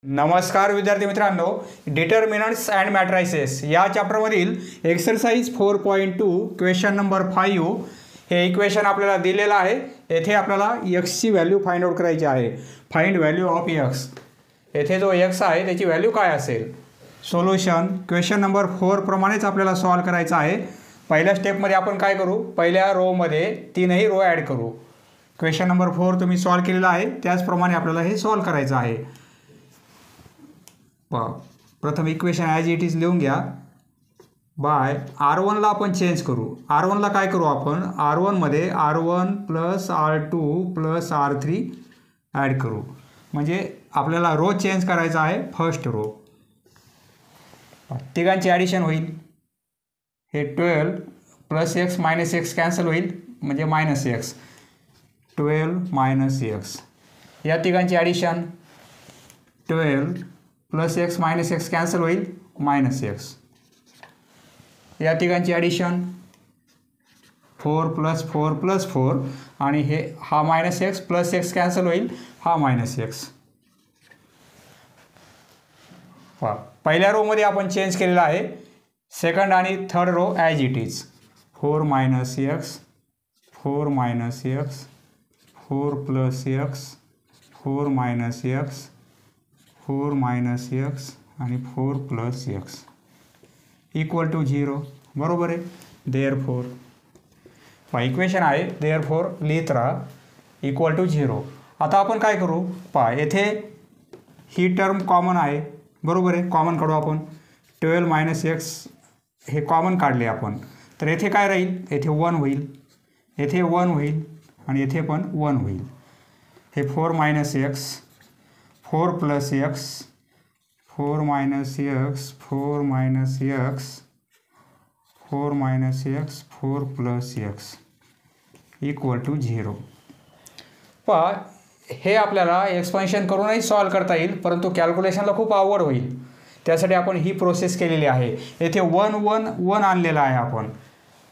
नमस्कार विद्यार्थी मित्रांनो, डिटर्मिनंट्स अँड मॅट्रायसेस या चॅप्टरमधील एक्सरसाइज 4.2 क्वेश्चन नंबर 5 हे इक्वेशन आपल्याला दिलेलं आहे. येथे आपल्याला एक्सची व्हॅल्यू फाइंड आउट करायची आहे. Find value of x. येथे जो एक्स आहे त्याची व्हॅल्यू काय असेल. सोल्युशन क्वेश्चन नंबर 4 प्रमाणेच आपल्याला सॉल्व करायचं आहे. पहिल्या स्टेपमध्ये आपण काय करू, पहिल्या रोमध्ये तीनही रो ॲड करू. क्वेश्चन नंबर 4 तुम्ही सॉल्व केलेला आहे, त्याचप्रमाणे आपल्याला हे सॉल्व करायचं आहे. प्रथम इक्वेशन ॲज इट इज लिहून घ्या. बाय R1 ला आपण चेंज करू. R1 ला काय करू आपण, R1 मध्ये R1 plus R2 plus R3 add करू. म्हणजे आपल्याला रो चेंज करायचा आहे. फर्स्ट रो तिघांची ॲडिशन होईल. हे 12 plus x minus x cancel होईल म्हणजे मायनस एक्स. 12 minus x. या तिघांची addition 12 plus x minus x cancel होईल मायनस एक्स. या तिघांची ॲडिशन 4 प्लस 4 प्लस 4 आणि हे हा minus x plus x cancel होईल हा मायनस एक्स. पहिल्या रोमध्ये आपण चेंज केलेला आहे. सेकंड आणि third row as it is. 4 minus x 4 minus x 4 plus x 4 minus x 4 minus x आणि 4 प्लस एक्स इक्वल टू 0. बरोबर आहे. देअरफोर इक्वेशन आहे. देअरफोर लिहित राहा इक्वल टू 0. आता आपण काय करू, येथे ही टर्म कॉमन आहे. बरोबर आहे. कॉमन काढू आपण. 12 मायनस एक्स हे कॉमन काढले आपण, तर येथे काय राहील, येथे 1 होईल, येथे 1 होईल आणि येथे पण 1 होईल. हे 4 minus x 4 plus x 4 minus x 4 minus x 4 minus x 4 plus x equal to 0. हे आपल्याला एक्सपान्शन करूनही सॉल्व करता येईल, परंतु कॅल्क्युलेशनला खूप अवघड होईल. त्यासाठी आपण ही प्रोसेस केलेली आहे. येथे 1 1 1 आणलेला आहे आपण.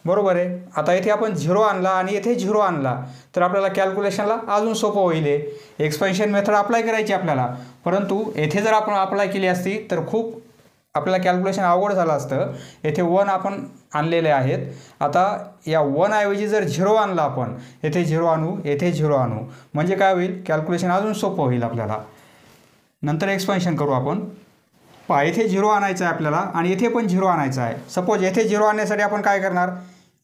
बरोबर आहे. आता इथे आपण 0 आणला आणि येथे 0 आणला तर आपल्याला कॅल्क्युलेशनला अजून सोपं होईल. एक्सपेन्शन मेथड अप्लाय करायची आपल्याला, परंतु येथे जर आपण अप्लाय केली असती तर खूप आपल्याला कॅल्क्युलेशन अवघड झालं असतं. येथे 1 आपण आणलेले आहेत. आता या 1 ऐवजी जर 0 आणला आपण, येथे 0 आणू, येथे 0 आणू, म्हणजे काय होईल, कॅल्क्युलेशन अजून सोपं होईल आपल्याला. नंतर एक्सपेन्शन करू आपण. येथे 0 आणायचं आहे आपल्याला आणि येथे पण 0 आणायचं आहे. सपोज येथे 0 आणण्यासाठी आपण काय करणार,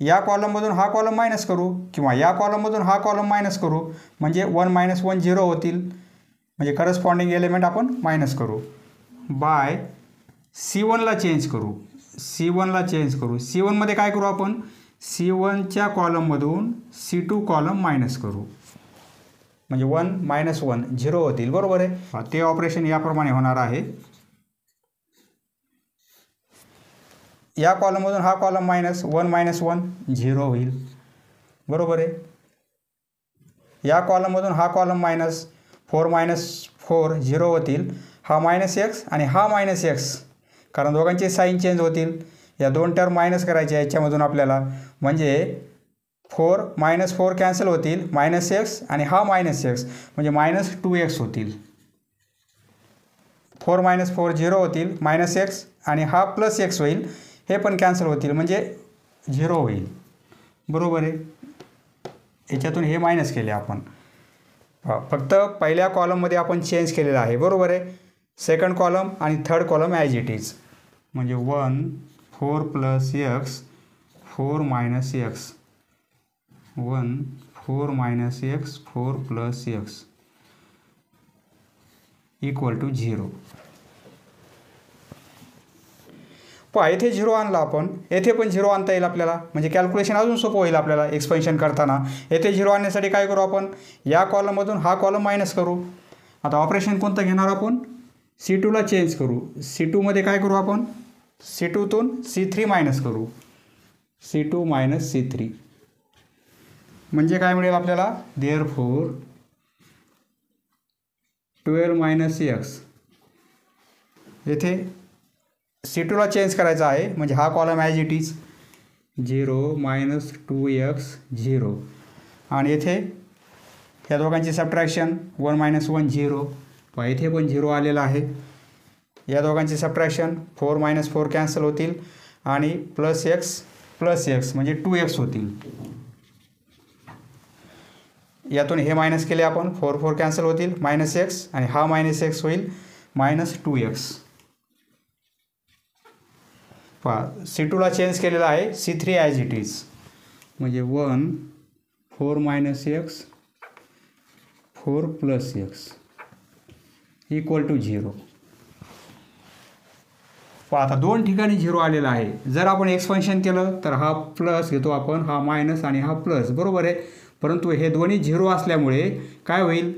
या कॉलममधून हा कॉलम मायनस करू किंवा या कॉलममधून हा कॉलम मायनस करू, म्हणजे 1 मायनस 1 0 होतील. म्हणजे करस्पॉन्डिंग एलिमेंट आपण मायनस करू. बाय C1 ला चेंज करू. C1 ला चेंज करू. C1 मध्ये काय करू आपण, C1च्या कॉलममधून C2 कॉलम मायनस करू, म्हणजे 1 मायनस 1 0 होतील. बरोबर आहे. ते ऑपरेशन याप्रमाणे होणार आहे. या कॉलममधून हा कॉलम मायनस 1 मायनस 1 0 होईल. बरोबर आहे. या कॉलममधून हा कॉलम मायनस 4 मायनस 4 0 होतील. हा मायनस एक्स आणि हा मायनस एक्स, कारण दोघांचे साईन चेंज होतील. या दोन टर्म मायनस करायच्या याच्यामधून आपल्याला, म्हणजे 4 मायनस 4 कॅन्सल होतील, मायनस एक्स आणि हा मायनस एक्स म्हणजे मायनस 2x होतील. 4 मायनस 4 0 होतील, मायनस एक्स आणि हा प्लस एक्स होईल, हे पण कॅन्सल होतील म्हणजे 0 होईल. बरोबर आहे. याच्यातून हे मायनस केले आपण. फक्त पहिल्या कॉलममध्ये आपण चेंज केलेलं आहे. बरोबर आहे. सेकंड कॉलम आणि third column as it is, म्हणजे 1 4 plus x 4 minus x 1 4 minus x 4 plus x equal to 0. येथे 0 आणला आपण, येथे पण 0 आणता येईल आपल्याला, म्हणजे कॅल्क्युलेशन अजून सोपं होईल आपल्याला एक्सपेन्शन करताना. येथे 0 आणण्यासाठी काय करू आपण, या कॉलममधून हा कॉलम मायनस करू. आता ऑपरेशन कोणतं घेणार आपण, C2 ला चेंज करू. C2 मध्ये काय करू आपण, C2तून C3 मायनस करू. C2 मायनस C3 म्हणजे काय मिळेल आपल्याला, देअरफोर 12 मायनस एक्स. येथे C2 ला चेंज करायचा आहे, म्हणजे हा column as it is 0 minus 2x 0 आणि येथे या दोघांची सबट्रॅक्शन 1 मायनस 1 0 पहा इथे पण 0 आलेला आहे. या दोघांची सबट्रॅक्शन 4 - 4 कॅन्सल होतील आणि +x म्हणजे 2x होतील. यातून हे मायनस केले आपण, 4 4 कॅन्सल होतील, -x आणि हा -x होईल -2x. पहा C2ला चेंज केलेला आहे, C3 ॲज इट इज, म्हणजे 1 4 - x 4 + x = 0. पहा आता दोन ठिकाणी 0 आलेला आहे. जर आपण एक्सपान्शन केलं तर हा प्लस घेतो आपण, हा मायनस आणि हा प्लस, बरोबर आहे. परंतु हे दोन्ही 0 असल्यामुळे काय होईल,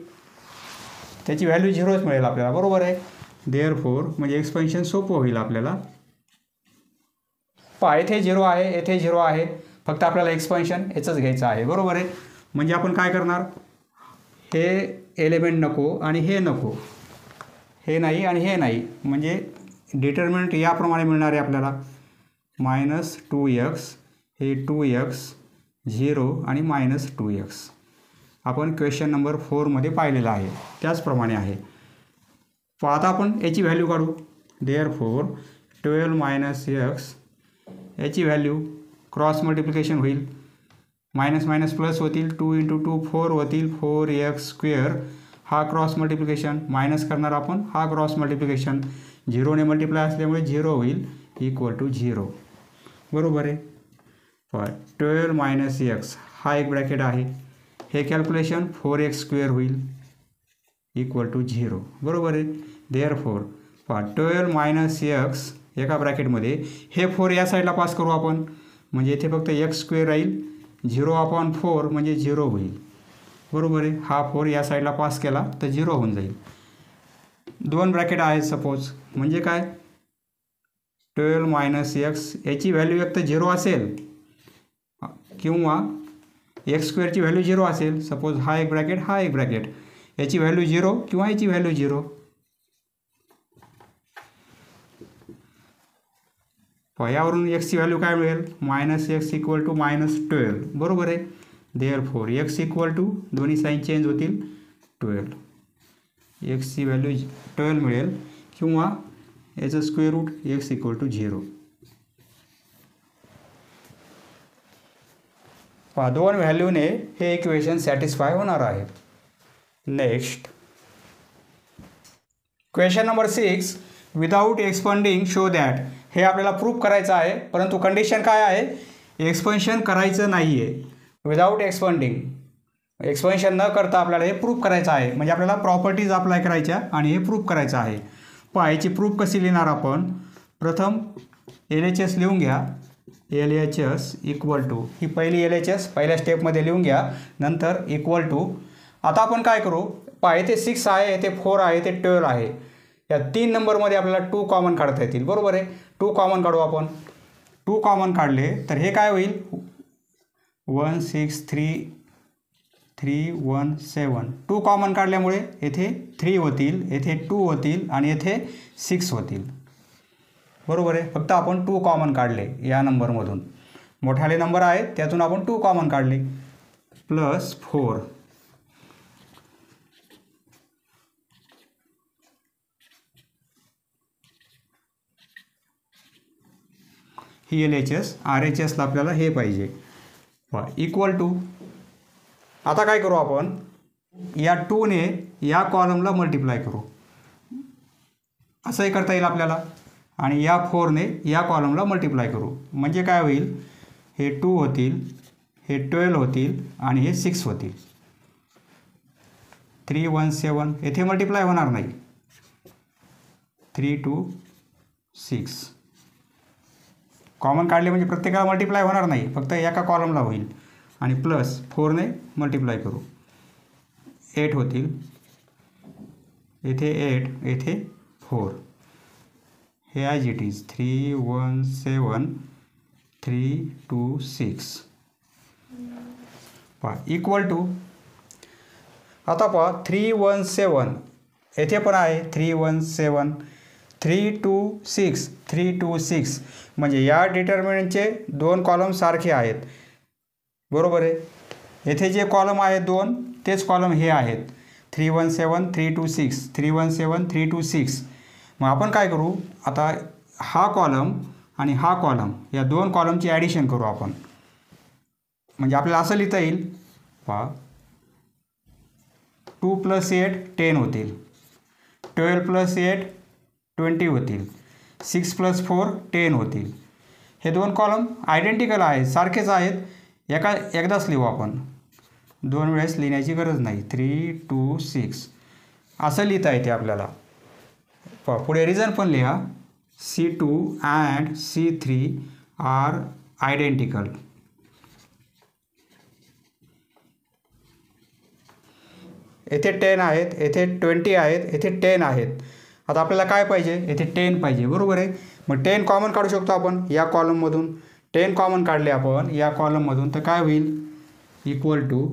त्याची व्हॅल्यू 0च मिळेल आपल्याला, बरोबर आहे. देअरफोर म्हणजे एक्सपान्शन सोपं होईल आपल्याला. पहा येथे 0 आहे, येथे 0 आहे, फक्त आपल्याला एक्सपान्शन याचंच घ्यायचं आहे, बरोबर आहे. म्हणजे आपण काय करणार, हे एलिमेंट नको आणि हे नको, हे नाही आणि हे नाही, म्हणजे डिटर्मिनंट याप्रमाणे मिळणार आहे आपल्याला, -2x हे 2x 0 आणि -2x. आपण क्वेश्चन नंबर 4 मध्ये पाहिलेलं आहे, त्याचप्रमाणे आहे. पहा आता आपण याची व्हॅल्यू काढू. देअरफोर 12 - x याची व्हॅल्यू क्रॉस मल्टिप्लिकेशन होईल, मायनस प्लस होतील, 2 × 2 4 होतील, 4x². हा क्रॉस मल्टिप्लिकेशन मायनस करणार आपण, हा क्रॉस मल्टिप्लिकेशन 0ने मल्टिप्लाय असल्यामुळे 0 होईल = 0, बरोबर आहे. 12 - x हा एक ब्रॅकेट आहे, हे कॅल्क्युलेशन 4x² होईल = 0, बरोबर आहे. देअरफोर 12 - x एका ब्रॅकेटमध्ये, हे 4 या साईडला पास करू आपण, म्हणजे इथे फक्त x² राहील, 0/4 म्हणजे 0 होईल, बरोबर आहे. हा 4 या साईडला पास केला तर 0 होऊन जाईल. दोन ब्रॅकेट आहेत सपोज, म्हणजे काय, 12 - x याची व्हॅल्यू एक तर 0 असेल किंवा x² ची व्हॅल्यू 0 असेल. सपोज हा एक ब्रॅकेट, हा एक ब्रॅकेट, याची व्हॅल्यू 0 किंवा याची व्हॅल्यू 0. यावरून x ची व्हॅल्यू काय मिळेल, -x = -12, बरोबर आहे. देअरफोर x = दोन्ही साईन चेंज होतील, 12. x ची व्हॅल्यू 12 मिळेल किंवा याचं स्क्वेअर रूट x = 0. पहा दोन व्हॅल्यूने हे इक्वेशन सॅटिस्फाय होणार आहे. Next question number 6, without expanding show that. हे आपल्याला प्रूफ करायचं आहे, परंतु कंडिशन काय आहे, एक्सपान्शन करायचं नाही आहे. विदाऊट एक्सपान्शन न करता आपल्याला हे प्रूफ करायचं आहे, म्हणजे आपल्याला प्रॉपर्टीज अप्लाय करायच्या आणि हे प्रूफ करायचं आहे. पहा याची प्रूफ कशी लिहिणार आपण, प्रथम LHS लिहून घ्या. LHS = ही पहिली LHS पहिल्या स्टेपमध्ये लिहून घ्या, नंतर =. आता आपण काय करू, पहा येथे 6 आहे, येथे 4 आहे, येथे 12 आहे. या 3 नंबरमध्ये आपल्याला 2 कॉमन काढता येतील, बरोबर आहे. 2 कॉमन काढू आपण. 2 कॉमन काढले तर हे काय होईल, 1 6 3 1 7. 2 कॉमन काढल्यामुळे येथे 3 होतील, येथे 2 होतील आणि येथे 6 होतील, बरोबर आहे. फक्त आपण 2 कॉमन काढले या नंबरमधून, मोठाले नंबर आहेत त्यातून आपण 2 कॉमन काढले, +4. ही LHS, RHSला आपल्याला हे पाहिजे, =. आता काय करू आपण, या 2ने या कॉलमला मल्टिप्लाय करू, असंही करता येईल आपल्याला. आणि या 4ने या कॉलमला मल्टिप्लाय करू, म्हणजे काय होईल, हे 2 होतील, हे 12 होतील आणि हे 6 होतील. 3 1 7 येथे मल्टिप्लाय होणार नाही, 3 2 6. कॉमन काढले म्हणजे प्रत्येकाला मल्टिप्लाय होणार नाही, फक्त एका कॉलमला होईल. आणि +4ने मल्टिप्लाय करू, 8 होतील, येथे 8, येथे 4. हे ॲज इट इज 3 1 7 3 2 6. पहा =. आता पहा 3 1 7 येथे पण आहे, 3 1 7 3 2 6 3 2 6, म्हणजे या डिटर्मिनंटचे 2 कॉलम सारखे आहेत, बरोबर आहे. येथे जे कॉलम आहेत 2 तेच कॉलम हे आहेत, 317 326 317 326. मग आपण काय करू आता, हा कॉलम आणि हा कॉलम या दोन कॉलमची ॲडिशन करू आपण. म्हणजे आपल्याला असं लिहिता येईल पहा, 2 + 8 10 होतील, 12 + 8 20 होतील, 6 + 4 10 होतील. हे दोन कॉलम आयडेंटिकल आहेत, सारखेच आहेत. एकदाच लिहू आपण, दोन वेळेस लिहिण्याची गरज नाही. 3 2 6 असं लिहिता येते आपल्याला. पुढे रिझन पण लिहा, C2 and C3 R identical. येथे 10 आहेत, येथे 20 आहेत, येथे 10 आहेत. आता आपल्याला काय पाहिजे, येथे 10 पाहिजे, बरोबर आहे. मग 10 कॉमन काढू शकतो आपण या कॉलममधून. 10 कॉमन काढले आपण या कॉलममधून तर काय होईल, इक्वल टू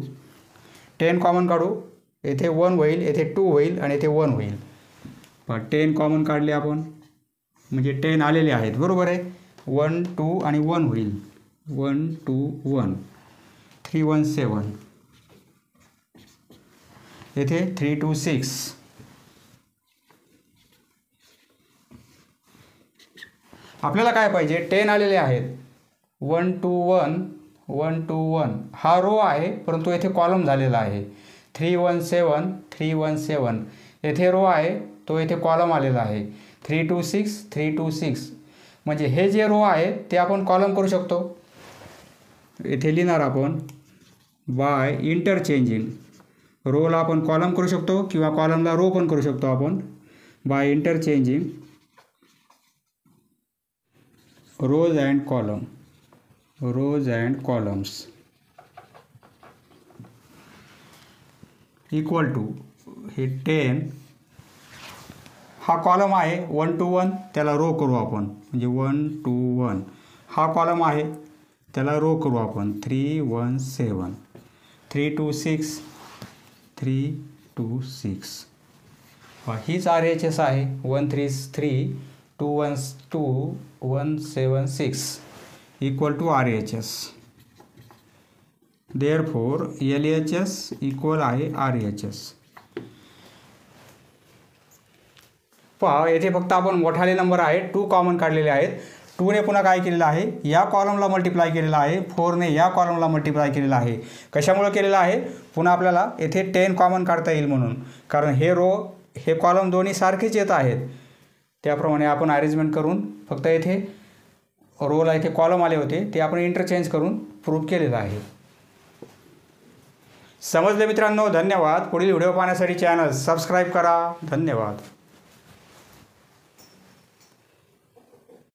10 कॉमन काढू, येथे 1 होईल, येथे 2 होईल आणि येथे 1 होईल. पण 10 कॉमन काढले आपण म्हणजे 10 आलेले आहेत, बरोबर आहे. 1 2 आणि 1 होईल, 1 2 1, 317. येथे 326. आपल्याला काय पाहिजे, 10 आलेले आहेत. 1 2 1 1 2 1 हा रो आहे, परंतु येथे कॉलम झालेला आहे. 317 317 येथे रो आहे, तो येथे कॉलम आलेला आहे. 326 326 म्हणजे हे जे रो आहे ते आपण कॉलम करू शकतो. येथे लिहिणार आपण बाय इंटरचेंजिंग. रोला आपण कॉलम करू शकतो किंवा कॉलमला रो पण करू शकतो आपण, by interchanging rows and column, rows and columns equal to हे 10 हा कॉलम आहे 1 2 1 त्याला रो करू आपण, म्हणजे 1 2 1 हा कॉलम आहे त्याला रो करू आपण. 317 326 326 हीच RHS आहे. 133 212 176 equal to RHS. Therefore LHS equal आहे RHS. पहा येथे फक्त आपण मोठाले नंबर आहे 2 कॉमन काढलेले आहेत. 2ने पुन्हा काय केलेलं आहे, या कॉलमला मल्टिप्लाय केलेला आहे. 4ने या कॉलमला मल्टिप्लाय केलेला आहे. कशामुळे केलेलं आहे, पुन्हा आपल्याला येथे 10 कॉमन काढता येईल म्हणून, कारण हे रो हे कॉलम दोन्ही सारखेच येत आहेत. त्याप्रमाणे आपण अरेंजमेंट करून फक्त येथे रोला इथे कॉलम आले होते ते आपण इंटरचेंज करून प्रूव्ह केलेलं आहे. समजले मित्रांनो, धन्यवाद. पुढील व्हिडिओ पाहण्यासाठी चॅनल सबस्क्राईब करा. धन्यवाद.